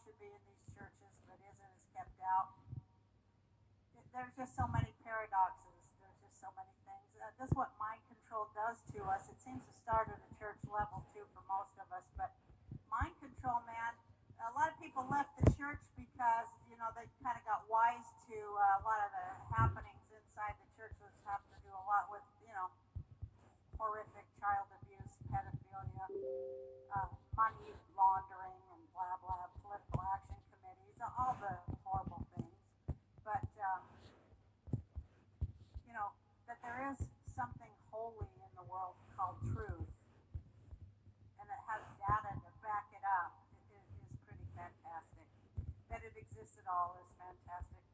should be in these churches but isn't is kept out. There's just so many paradoxes. There's just so many things. This is what mind control does to us. It seems to start at a church level too for most of us, but mind control, man. A lot of people left the church because they kind of got wise to a lot of the happenings inside the church, was having to do a lot with horrific child abuse, pedophilia, money laundering, and blah blah, political action committees, all the horrible things. But that there is something holy in the world called truth, and it has data to back it up. Is pretty fantastic. That it exists at all is fantastic.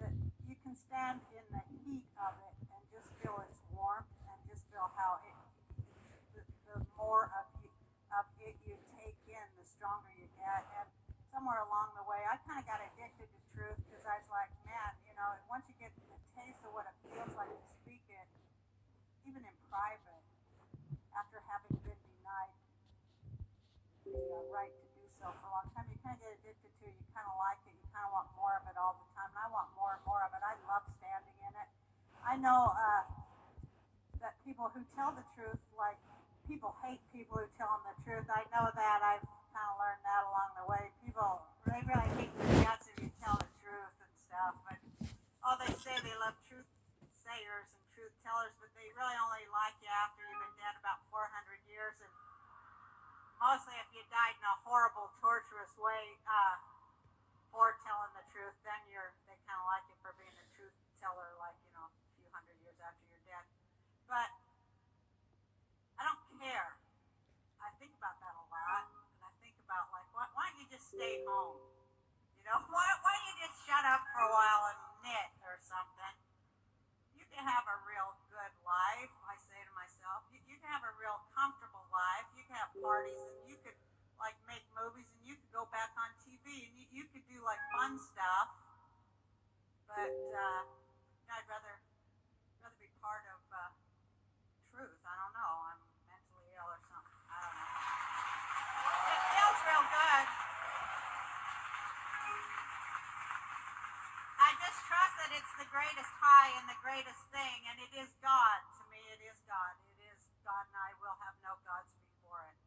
That you can stand in the heat of it and just feel its warmth and just feel how the more of it you take in, the stronger you get. And somewhere along the way, I kind of got addicted to truth because I was like, man, once you get a taste of what it feels like to speak it, even in private, after having been denied the right to do so for a long time, you kind of get addicted to it. You kind of like it. You kind of want more of it all the time. And I want more and more of it. I love standing in it. I know that people who tell the truth, like people hate people who tell them the truth. I know that. I've kind of learned that along the way. People, they really hate your guts if you tell the truth and stuff. But they say they love truth sayers and truth tellers, but they really only like you after you've been dead about 400 years. And mostly if you died in a horrible, torturous way for telling the truth, then they kind of like you for being a truth teller, like, a few hundred years after you're dead. But I don't care. I think about that a lot, and I think about, like, why don't you just stay home? Why don't you just shut up for a while and knit or something? You can have a real good life, I say to myself. You can have a real comfortable life. You can have parties, and you could, like, make movies, and you could go back on TV, and you could do, like, fun stuff. But I'd rather be part of truth. I don't know. I'm mentally ill or something. I don't know. It feels real good. I just trust that it's the greatest high and the greatest thing, and it is God. To me, it is God. It is God, and I will have no gods before it.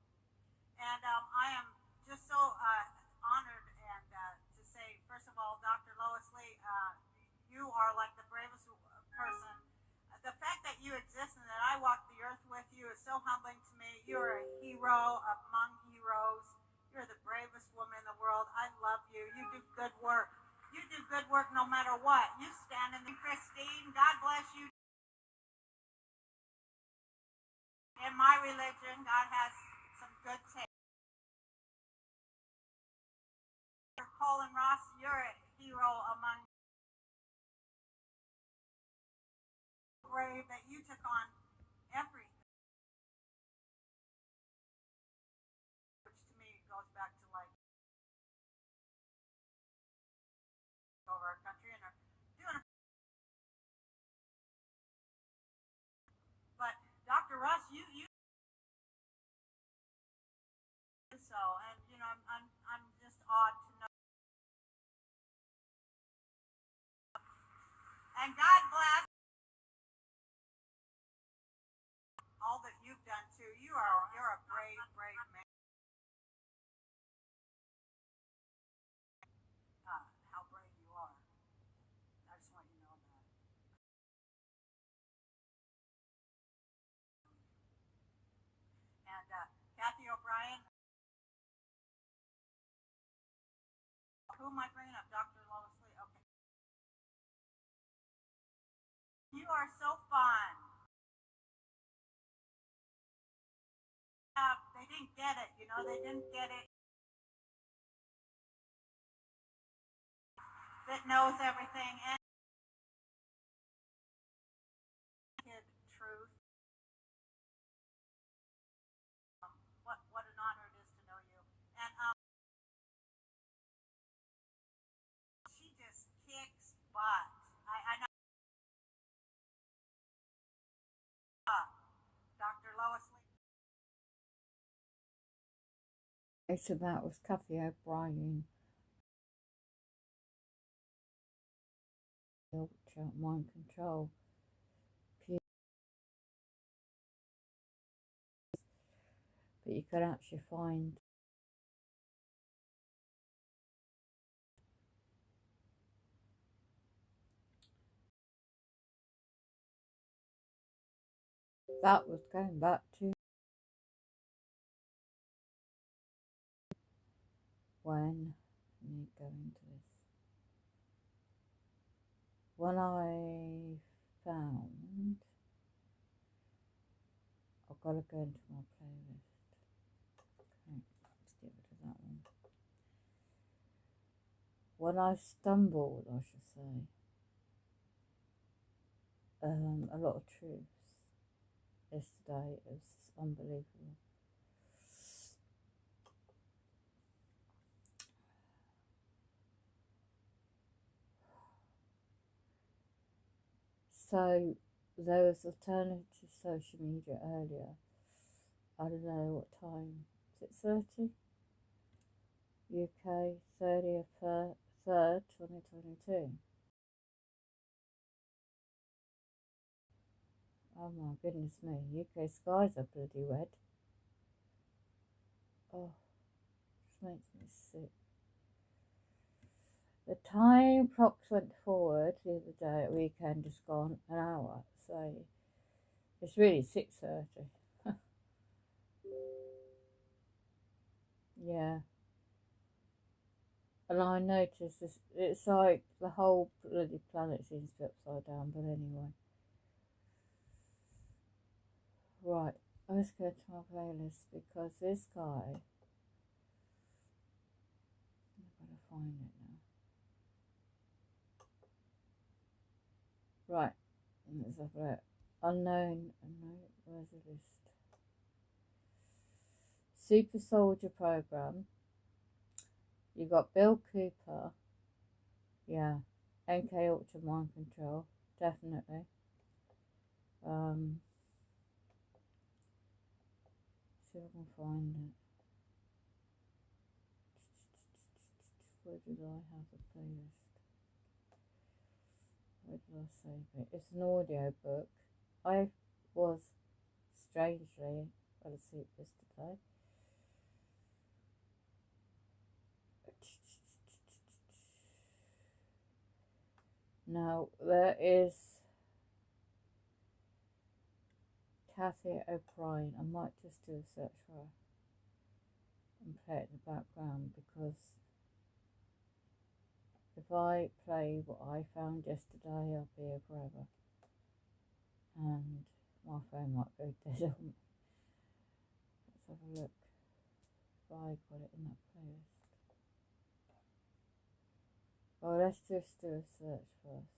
And I am just so honored and to say, first of all, Dr. Lois Lee, you are like the bravest person. The fact that you exist and that I walk the earth with you is so humbling to me. You're a hero among heroes. You're the bravest woman in the world. I love you. You do good work. You do good work no matter what. You stand in the Christine. God bless you. In my religion, God has some good taste. Colin Ross, you're a hero among brave that you took on everything, which to me goes back to, like, over our country and are doing it. But Dr. Ross, you do so, and I'm just awed to know. And God bless all that you've done too. You're a brave man. How brave you are. I just want you to know that. And Kathy O'Brien, who am I bringing up? Dr. Lois Lee. Okay. You are so fun. They didn't get it. They didn't get it. That knows everything and truth. What an honor it is to know you. And she just kicks butt. I know. Dr. Lois Lee. Okay, so that was Kathy O'Brien Ultra Mind Control. But you can actually find that was going back to when me go into this. When I found I've got to go into my playlist. Okay, let's get rid of that one. When I stumbled, I should say, a lot of truths yesterday. It was unbelievable. So there was alternative social media earlier. I don't know what time. Is it 30? UK 30th 3rd 2022. Oh my goodness me, UK skies are bloody red. Oh, just makes me sick. The time clocks went forward the other day at weekend, just gone an hour, so it's really 6:30. Yeah. And I noticed this, it's like the whole bloody planet seems to be upside down, but anyway. Right, let's go to my playlist because this guy, I've got to find it now. Right, let's have a look. Unknown, where's the list? Super Soldier Program. You got Bill Cooper. Yeah. MK Ultra Mind Control. Definitely. See if I can find it. Where did I have the playlist? Where did I save it? It's an audio book. I was strangely fell asleep yesterday. Now there is Cathy O'Brien. I might just do a search for her and play it in the background because if I play what I found yesterday, I'll be here forever. And my phone might go dead on me. Let's have a look if I got it in that playlist. Well, let's just do a search first.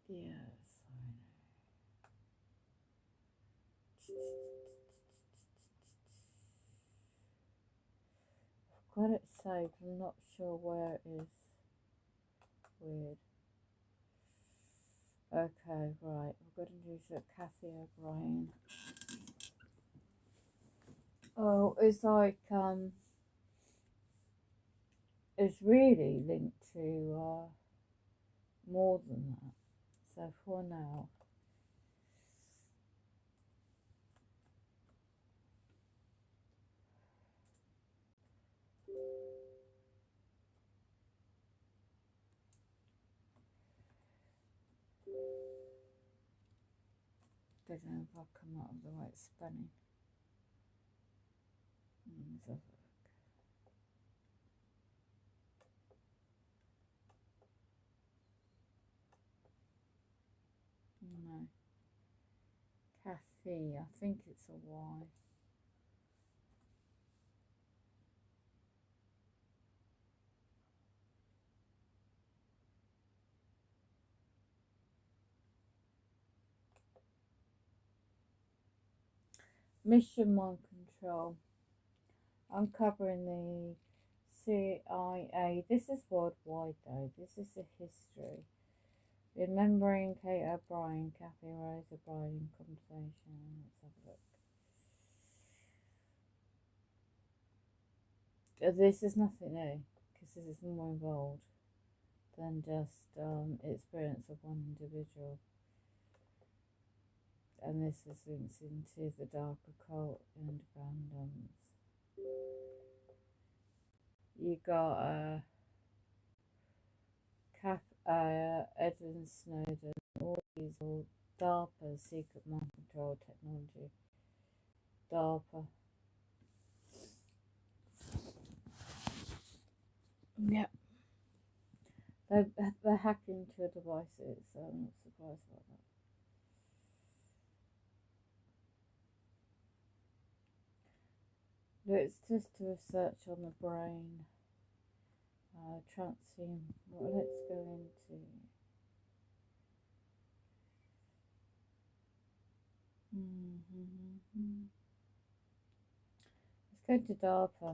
Yes, I know. I've got it saved. I'm not sure where it is. Weird. Okay, right. We've got to use it. Cathy O'Brien. Oh, it's like it's really linked to more than that. So for now, I don't know if I'll come out of the right spelling. Let's have a look. No. Cathy, I think it's a Y. Mission Mind Control. Uncovering the CIA. This is worldwide though. This is the history. Remembering Kate O'Brien, Cathy Rose O'Brien conversation. Let's have a look. This is nothing new because this is more involved than just experience of one individual. And this is links into the dark occult and randoms. You got Edwin Snowden, all these all DARPA, secret mind control technology. DARPA. Yeah. They're hacking into devices, so I'm not surprised about that. It's just a research on the brain. Transient. Well, let's go into. Let's go to DARPA.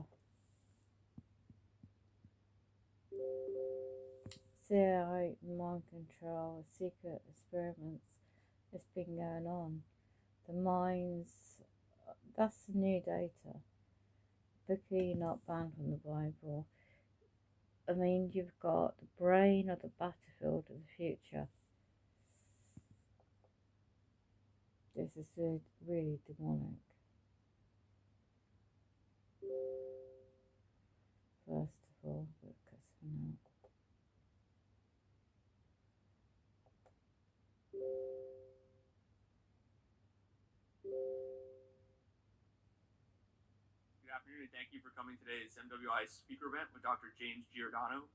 CIA mind control, secret experiments that's been going on. The minds, that's the new data. Bookie not banned from the Bible. I mean, you've got the brain or the battlefield of the future. This is really demonic. First of all, focus for now. Good afternoon, and thank you for coming to today's MWI speaker event with Dr. James Giordano.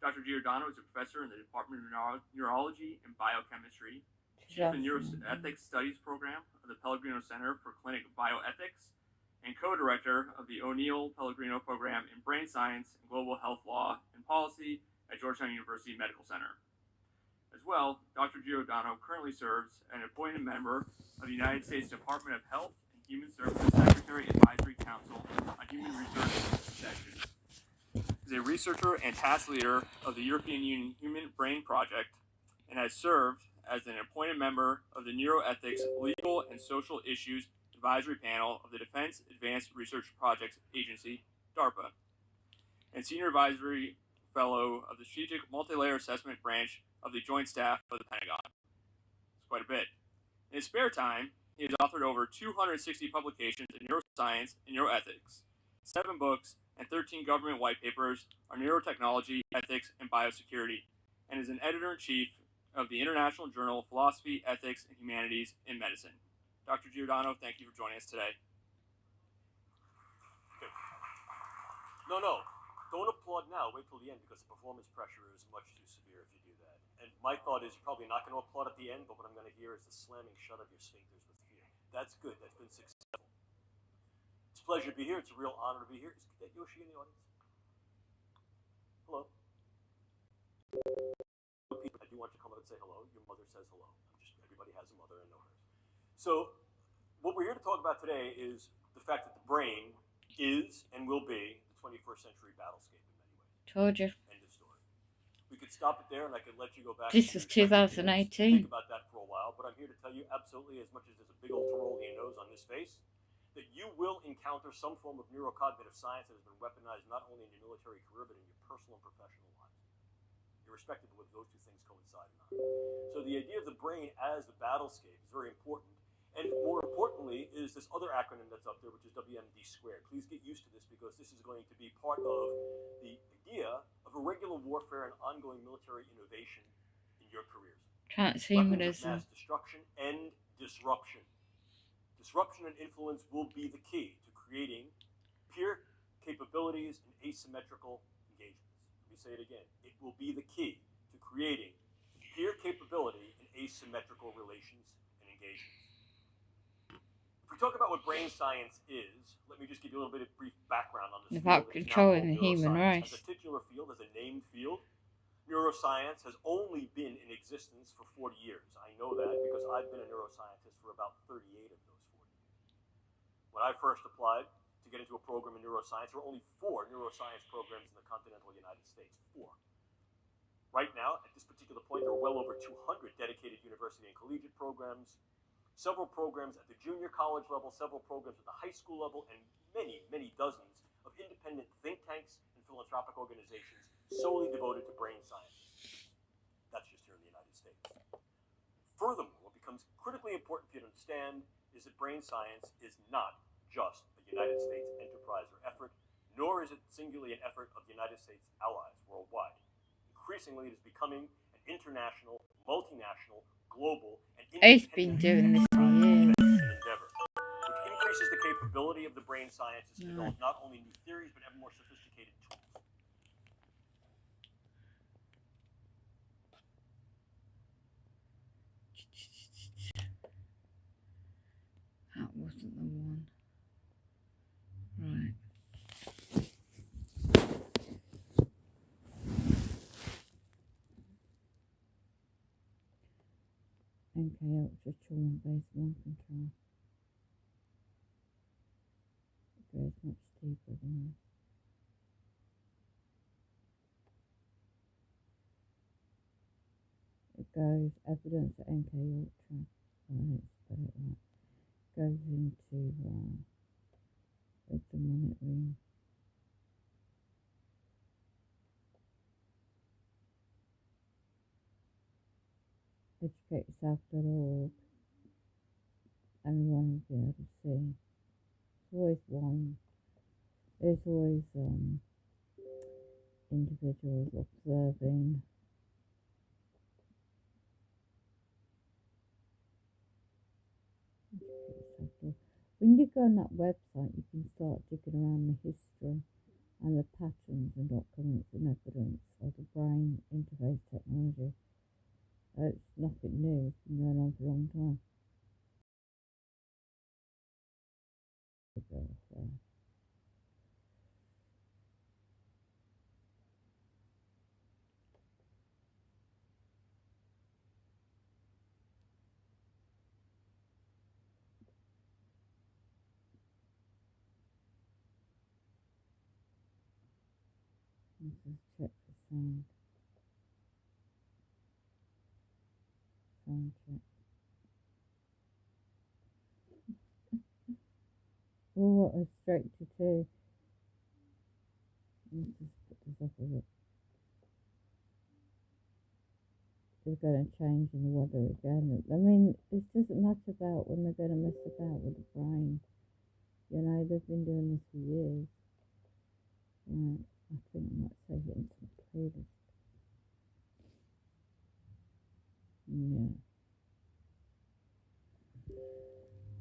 Dr. Giordano is a professor in the Department of Neurology and Biochemistry, Chief of Neuroethics Studies Program of the Pellegrino Center for Clinic Bioethics, and co-director of the O'Neill Pellegrino Program in Brain Science and Global Health Law and Policy at Georgetown University Medical Center. As well, Dr. Giordano currently serves as an appointed member of the United States Department of Health and Human Services Secretary Advisory Council on Human Research Sessions. He is a researcher and task leader of the European Union Human Brain Project and has served as an appointed member of the Neuroethics Legal and Social Issues Advisory Panel of the Defense Advanced Research Projects Agency, DARPA, and Senior Advisory Fellow of the Strategic Multilayer Assessment Branch of the Joint Staff of the Pentagon. It's quite a bit. In his spare time, he has authored over 260 publications in neuroscience and neuroethics, 7 books, and 13 government white papers on neurotechnology, ethics, and biosecurity, and is an editor-in-chief of the International Journal of Philosophy, Ethics, and Humanities in Medicine. Dr. Giordano, thank you for joining us today. Okay. No. Don't applaud now. Wait till the end because the performance pressure is much too severe if you do that. And my thought is you're probably not going to applaud at the end, but what I'm going to hear is the slamming shut of your sphincters with fear. That's good. That's been successful. It's a pleasure to be here. It's a real honor to be here. Is that Yoshi in the audience? Hello. I do want you to come up and say hello. Your mother says hello. Everybody has a mother and know hers. So what we're here to talk about today is the fact that the brain is and will be the 21st century battlescape in many ways. Told you. End of story. We could stop it there and I could let you go back. This was 2018. Think about that for a while, but I'm here to tell you absolutely, as much as there's a big old Tyrolean nose on this face, that you will encounter some form of neurocognitive science that has been weaponized not only in your military career, but in your personal and professional lives, irrespective of whether those two things coincide or not. So the idea of the brain as the battlescape is very important. And more importantly is this other acronym that's up there, which is WMD squared. Please get used to this because this is going to be part of the idea of irregular warfare and ongoing military innovation in your careers. Transhumanism. Weapons of mass destruction and disruption. Disruption and influence will be the key to creating peer capabilities and asymmetrical engagements. Let me say it again. It will be the key to creating peer capability and asymmetrical relations and engagements. If we talk about what brain science is, let me just give you a little bit of brief background on this About controlling the human race. As a titular field, as a named field, neuroscience has only been in existence for 40 years. I know that because I've been a neuroscientist for about 38 of those 40 years. When I first applied to get into a program in neuroscience, there were only 4 neuroscience programs in the continental United States. 4. Right now, at this particular point, there are well over 200 dedicated university and collegiate programs, several programs at the junior college level, several programs at the high school level, and many, many dozens of independent think tanks and philanthropic organizations solely devoted to brain science. That's just here in the United States. Furthermore, what becomes critically important for you to understand is that brain science is not just a United States enterprise or effort, nor is it singularly an effort of the United States allies worldwide. Increasingly, it is becoming an international, multinational, global, and He's been doing this for years. endeavor, which increases the capability of the brain sciences to develop not only new theories, but ever more sophisticated tools. That wasn't the one. Right. MK Ultra trauma based mind control. It goes much deeper than this. It goes evidence that MK Ultra. I don't spell it right. Goes into the demonic ring. EducateYourself.org, and one will be able to see. There's always one. There's always individuals observing. When you go on that website, you can start digging around the history and the patterns and documents and evidence of the brain interface technology. It's nothing new, it's been going on for a long time. Let's just check the sound. Sound check. Oh, what a straight to two. Let's just put this up a bit. They're going to change in the weather again. I mean, this doesn't matter about when they're going to mess about with the brain. You know, they've been doing this for years. Right, I think I might save it into my playlist. Yeah.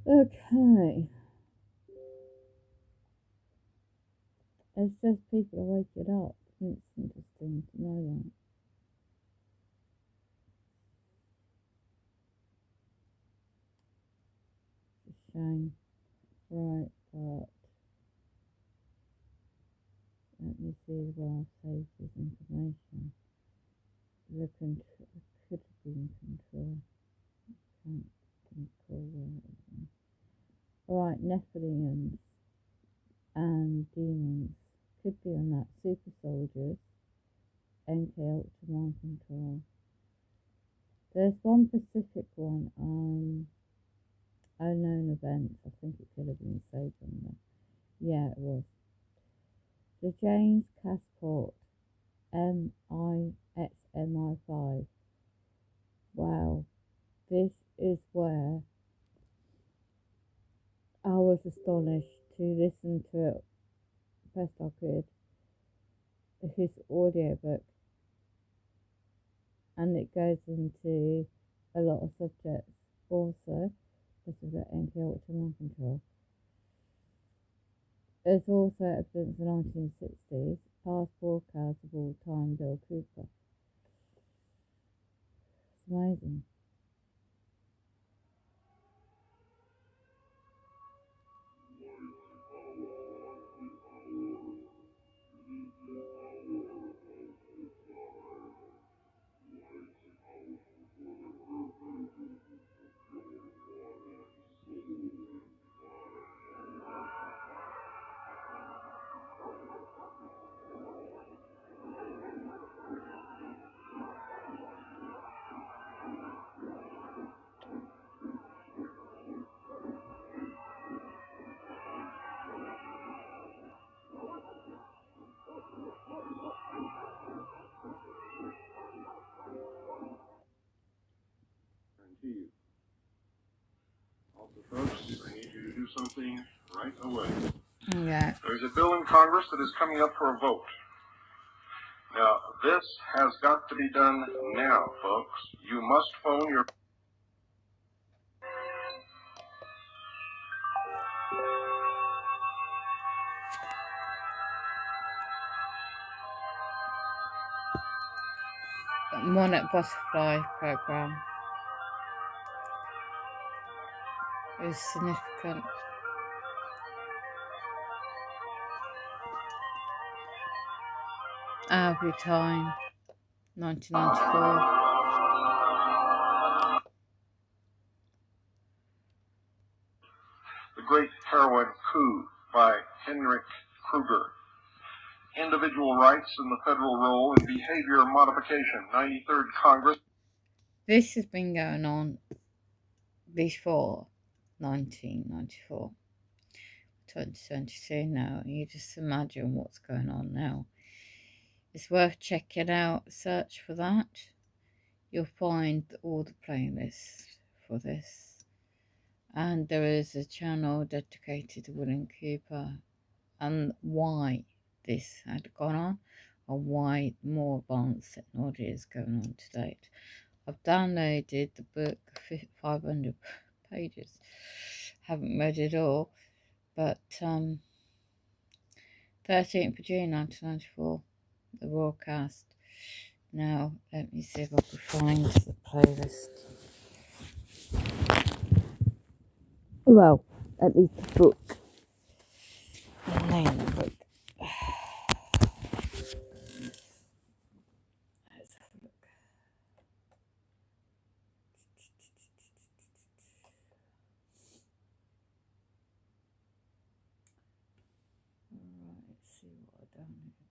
Okay. It says people are waking up. It's interesting to know that. It's a shame. Right, but let me see where I've saved this information. The control could have been control. Can't control where it is. Alright, Nephilims and demons could be on that. Super soldiers, MK Ultra mind control. There's one specific one, unknown events. I think it could have been saved on there. Yeah, it was. The James Casport MIXMI5. Wow, this is where I was astonished to listen to it best I could. His audiobook, and it goes into a lot of subjects. Also, this is the MK Ultra mind control. There's also evidence in the 1960s, past broadcasts of all time Bill Cooper. It's amazing. do something right away. Yeah. There's a bill in Congress that is coming up for a vote. Now, this has got to be done now, folks. You must phone your... Monarch Butterfly Program is significant. Every time, 1994. The Great Heroin Coup by Henrik Kruger. Individual Rights and the Federal Role in Behavior Modification, 93rd Congress. This has been going on before 1994. 2022 now. You just imagine what's going on now. It's worth checking out. Search for that. You'll find all the playlists for this. And there is a channel dedicated to William Cooper and why this had gone on and why more advanced technology is going on to date. I've downloaded the book, 500 pages. Haven't read it all, but 13th of June 1994, the broadcast. Now, let me see if I can find the playlist. Well, at least the book. The name of the book. Let's have a look. Alright, let's see what I downloaded.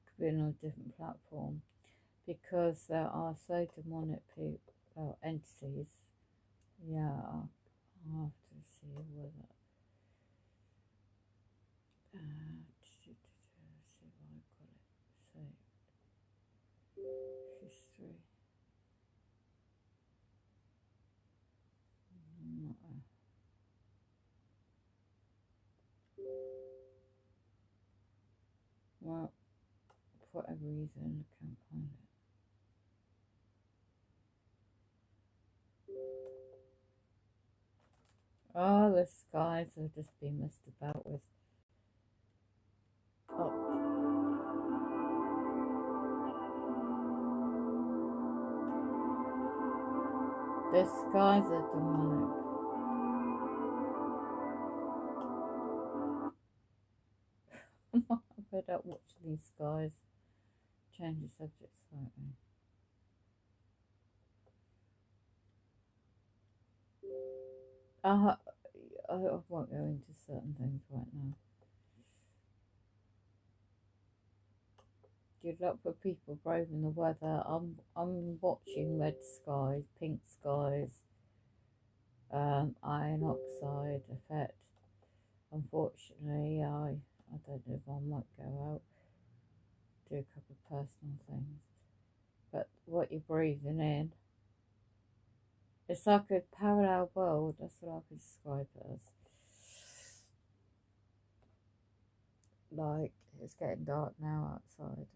Could be on a different platform because there are so demonic entities. Yeah, I'll have to see whether. See what I got it saved. History. Not well, for whatever reason, I can't find it. Oh, the skies have just been messed about with. Oh. The skies are demonic. I'm fed up watching these skies. Change the subject slightly. I won't go into certain things right now. Good luck for people braving the weather. I'm watching red skies, pink skies, iron oxide effect. Unfortunately, I don't know if I might go out, do a couple of personal things. But what you're breathing in, it's like a parallel world. That's what I could describe it as. Like, it's getting dark now outside.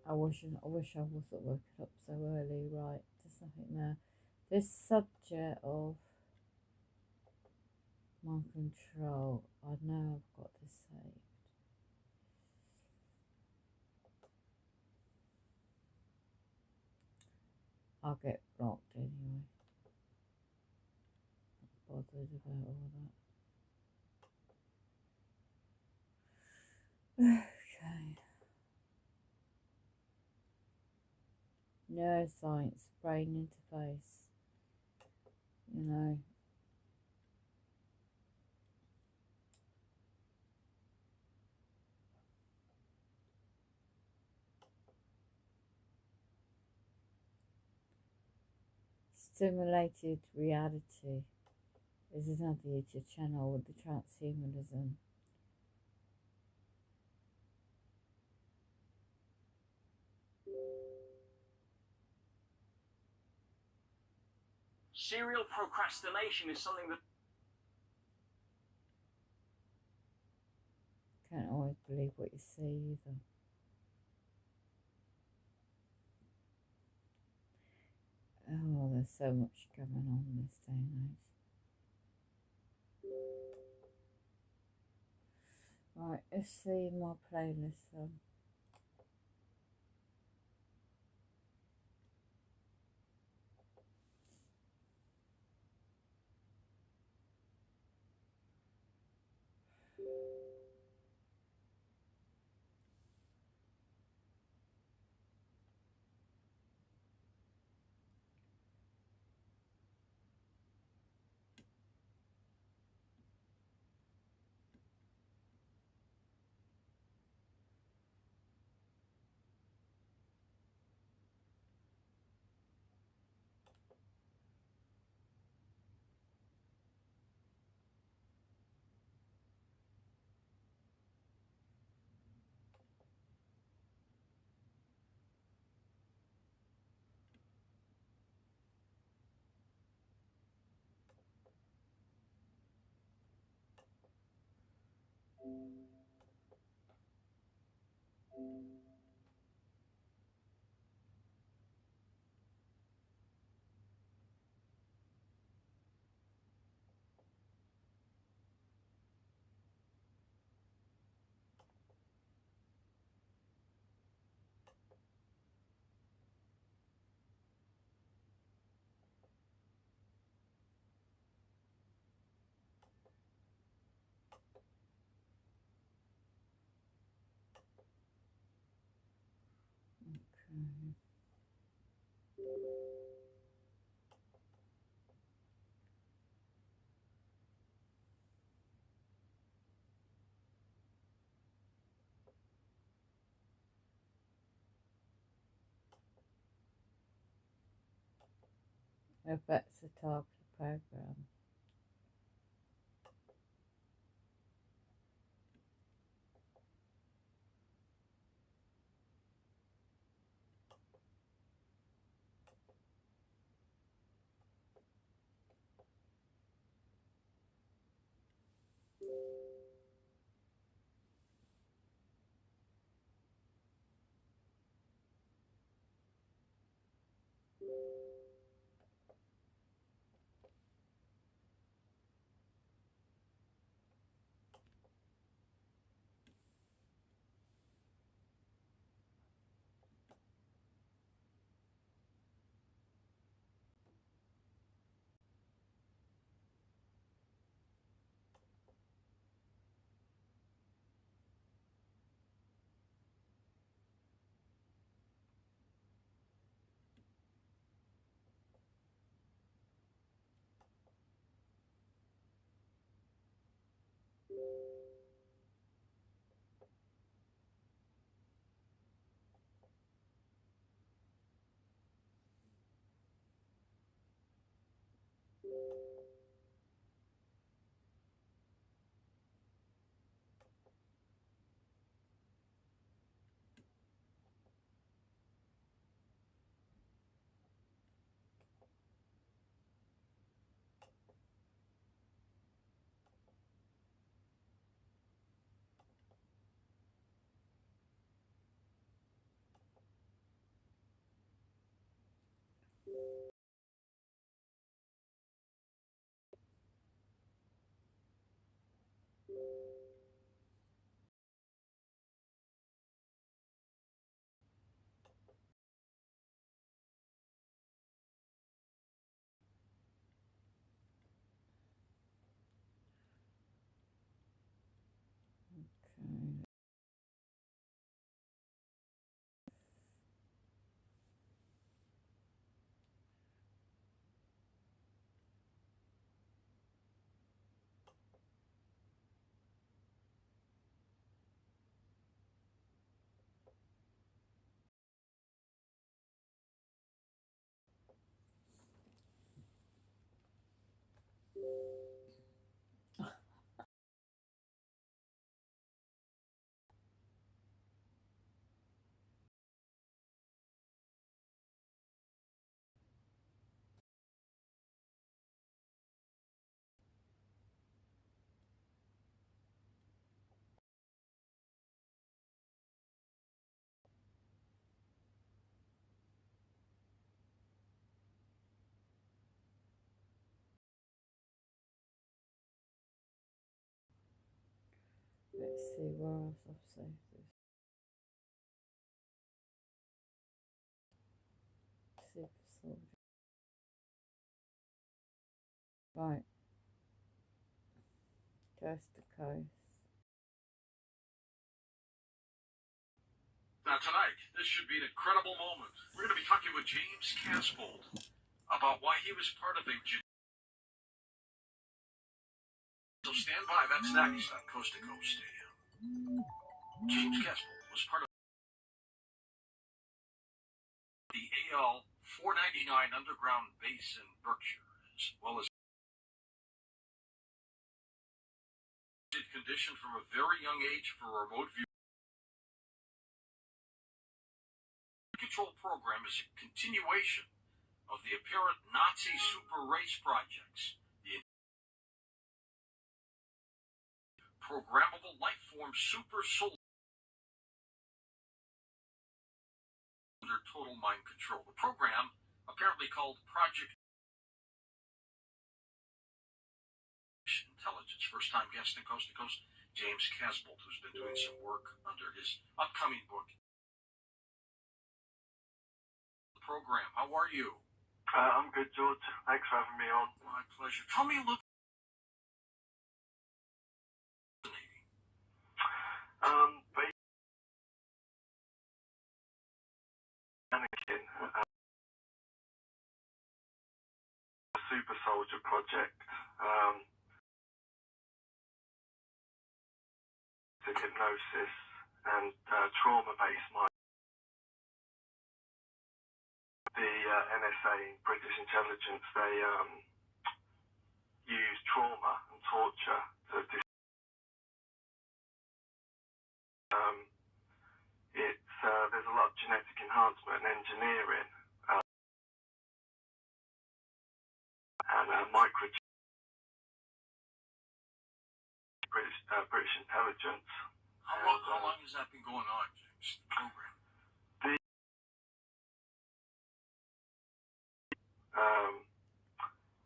I wish I wasn't woken up so early. Right, there's nothing there. This subject of mind control, I know I've got this saved. I'll get blocked anyway. Not bothered about all that. Okay. Neuroscience, brain interface. You know. Simulated reality is another YouTube channel with the transhumanism. Serial procrastination is something that Can't always believe what you see either. Oh, there's so much going on this day and age. Right, let's see my playlist then. Okay. If that's the type of program. Let's see where else I've saved this. Super soldier. Right. Coast to coast. Now tonight, this should be an incredible moment. We're going to be talking with James Casbolt about why he was part of a... So stand by, that's next on Coast to Coast. James Casbolt was part of the AL 499 underground base in Berkshire, as well as conditioned from a very young age for remote view. The control program is a continuation of the apparent Nazi super race projects, the programmable life form super soldier under total mind control. The program, apparently called Project Intelligence. First time guest in Coast to Coast, James Casbolt, who's been doing some work under his upcoming book. The program, how are you? I'm good, George. Thanks for having me on. My pleasure. Tell me a little. Anakin, the Super Soldier Project, hypnosis and trauma-based mind. The NSA, British intelligence, they use trauma and torture to there's a lot of genetic enhancement and engineering and British intelligence. How long has that been going on, James? The program.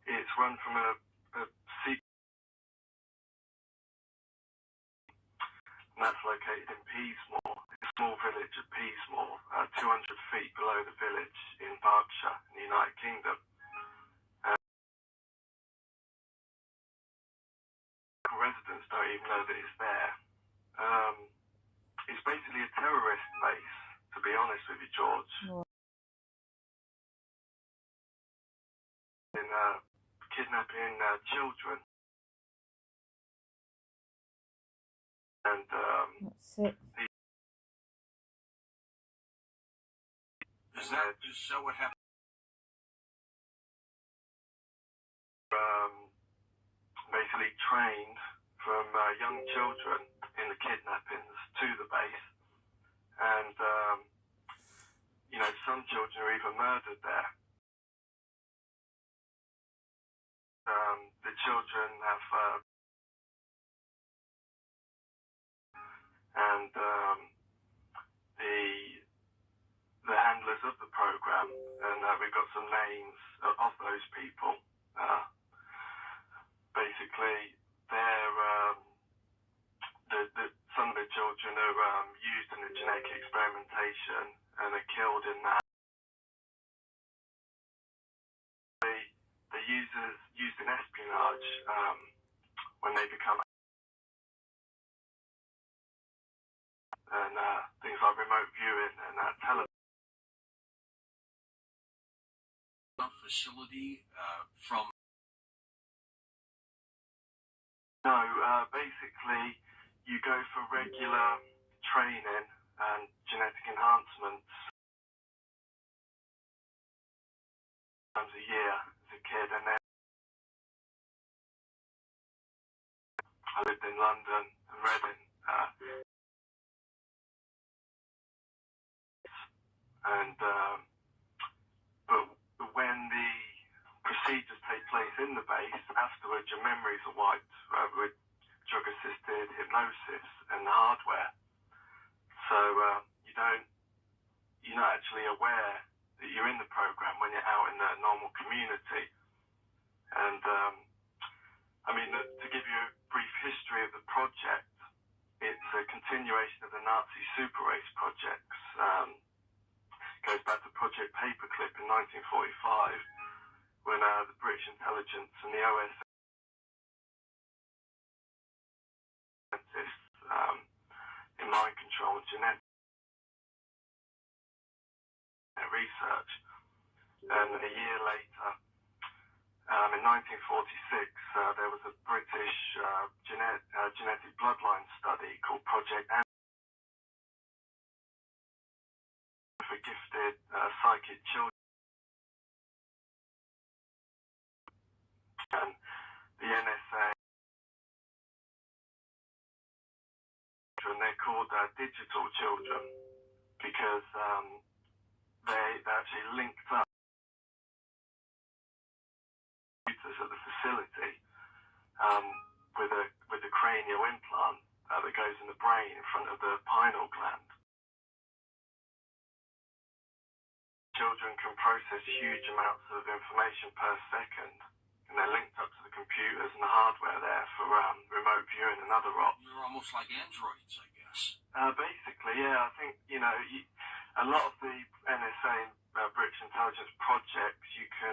It's run from a secret, and that's located in Peasmore, a small village of Peasmore, 200 feet below the village in Berkshire, in the United Kingdom. Residents don't even know that it's there. It's basically a terrorist base, to be honest with you, George. In kidnapping children. And That's it. Is that what happened? Basically trained from young children in the kidnappings to the base, and some children are even murdered there. The children have and the handlers of the program, and we've got some names of those people. Basically, some of the children are used in the genetic experimentation and are killed in that. They're used in espionage when they become and things like remote viewing and television. Facility from. No, basically, you go for regular training and genetic enhancements times a year as a kid, and then I lived in London and Reading, but when the procedures take place in the base, afterwards your memories are wiped with drug-assisted hypnosis and hardware. So you're not actually aware that you're in the program when you're out in the normal community. And to give you a brief history of the project, it's a continuation of the Nazi super race projects. Goes back to Project Paperclip in 1945, when the British intelligence and the OSS in mind control and genetic research. And a year later, in 1946, there was a British genetic bloodline study called Project Ann for gifted psychic children. And the NSA, and they're called digital children because they actually linked up computers at the facility with a cranial implant that goes in the brain in front of the pineal gland. Children can process huge amounts of information per second, and they're linked up to the computers and the hardware there for remote viewing and other ops. You're almost like androids, I guess. Basically, yeah. I think, a lot of the NSA and British intelligence projects, you can,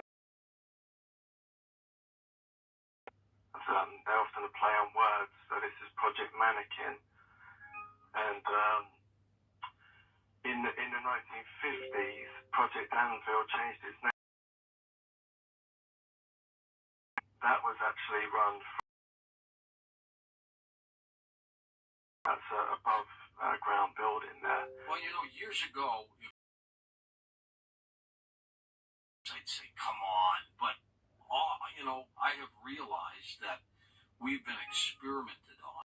they're often a play on words. So this is Project Mannequin, and in the 1950s, Project Anvil changed its name. That was actually run that's above ground building there. Well, years ago, I'd say, come on, but I have realized that we've been experimented on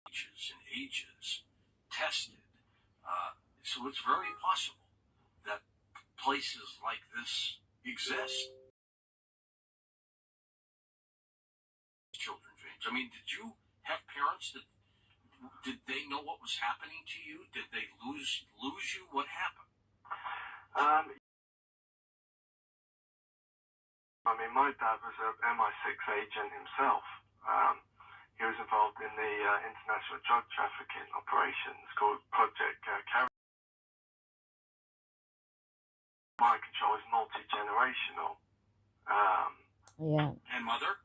ages and ages, tested. So it's very possible that places like this exist. Children, James. I mean, did you have parents that did they know what was happening to you? Did they lose you? What happened? My dad was a MI6 agent himself. He was involved in the international drug trafficking operations called Project Carry. Mind control is multi-generational. Yeah. And mother?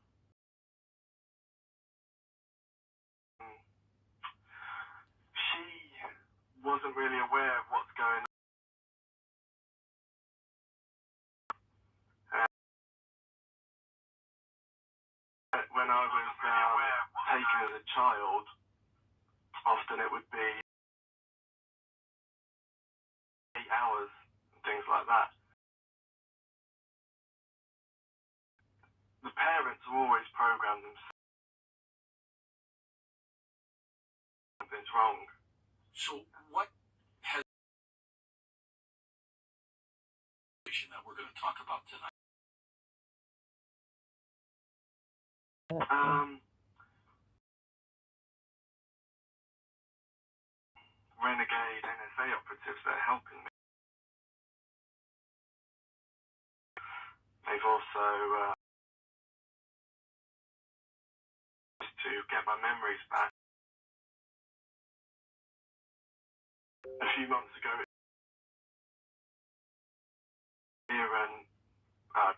She wasn't really aware of what's going on. When I was taken as a child, often it would be 8 hours and things like that. The parents have always programmed themselves. Something's wrong. So what has that we're going to talk about tonight? Renegade NSA operatives that are helping me. They've also to get my memories back. A few months ago, here a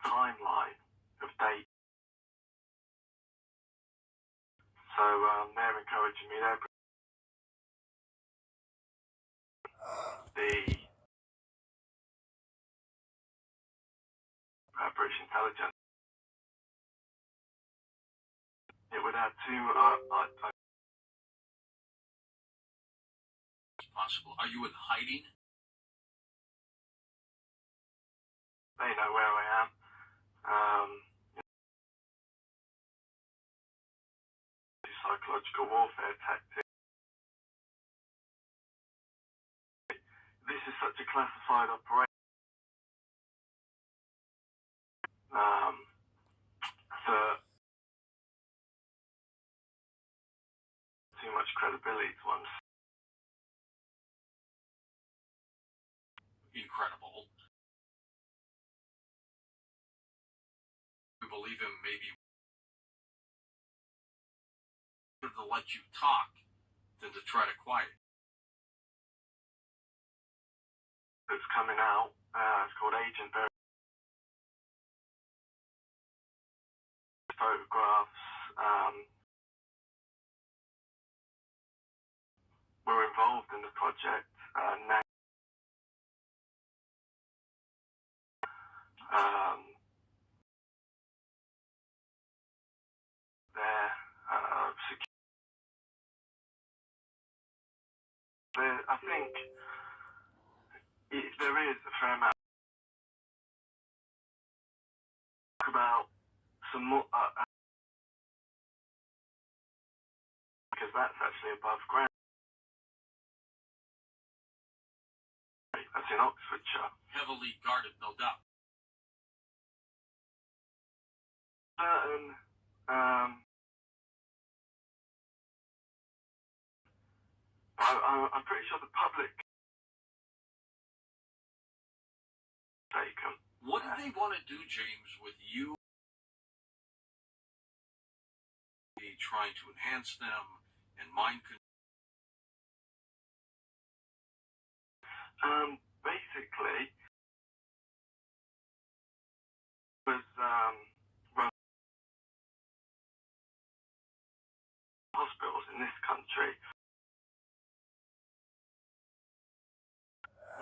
timeline of dates. So they're encouraging me. The British intelligence. It would add to Possible. Are you in hiding? they know where I am. Psychological warfare tactics. This is such a classified operation. That too much credibility to one. Incredible. We believe him maybe let you talk than to try to quiet. That's coming out. It's called Agent Berry. Photographs. We're involved in the project now. I think there is a fair amount about some more, because that's actually above ground. That's in Oxfordshire. Heavily guarded, no doubt. Certain I'm pretty sure the public taken. What do they want to do, James, with you? Trying to enhance them and mind control? Basically, was run hospitals in this country,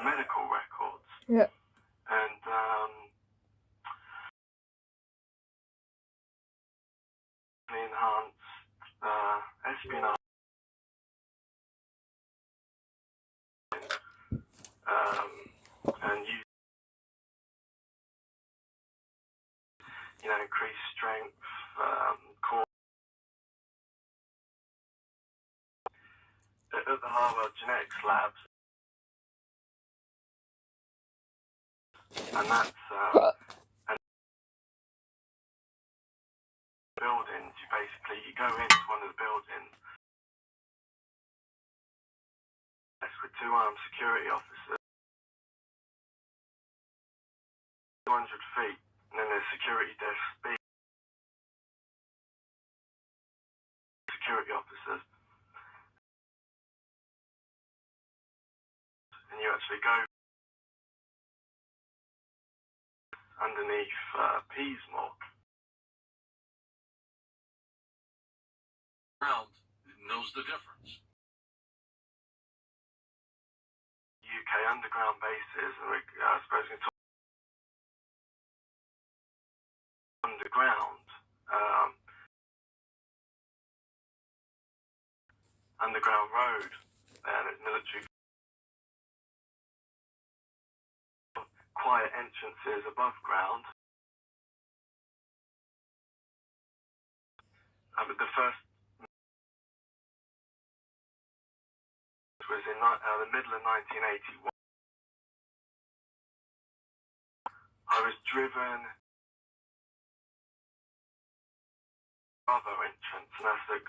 medical records. Yeah. And enhanced espionage. And increase strength, core. At the Harvard Genetics Labs, and that's and buildings. You go into one of the buildings with two armed security officers, 200 feet, and then there's security desk B. Security officers, and you actually go underneath Peasmore. Ground knows the difference. UK underground bases, and I suppose we talk underground. Underground road, and military quiet entrances above ground. But the first was in the middle of 1981. I was driven other entrance, and that's the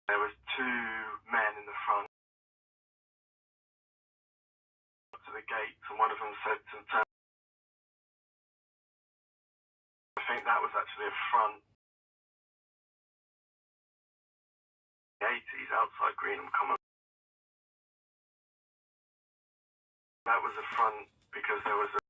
there was two men in the front to the gates, and one of them said to turn. I think that was actually a front 80s outside Greenham Common. That was a front because there was a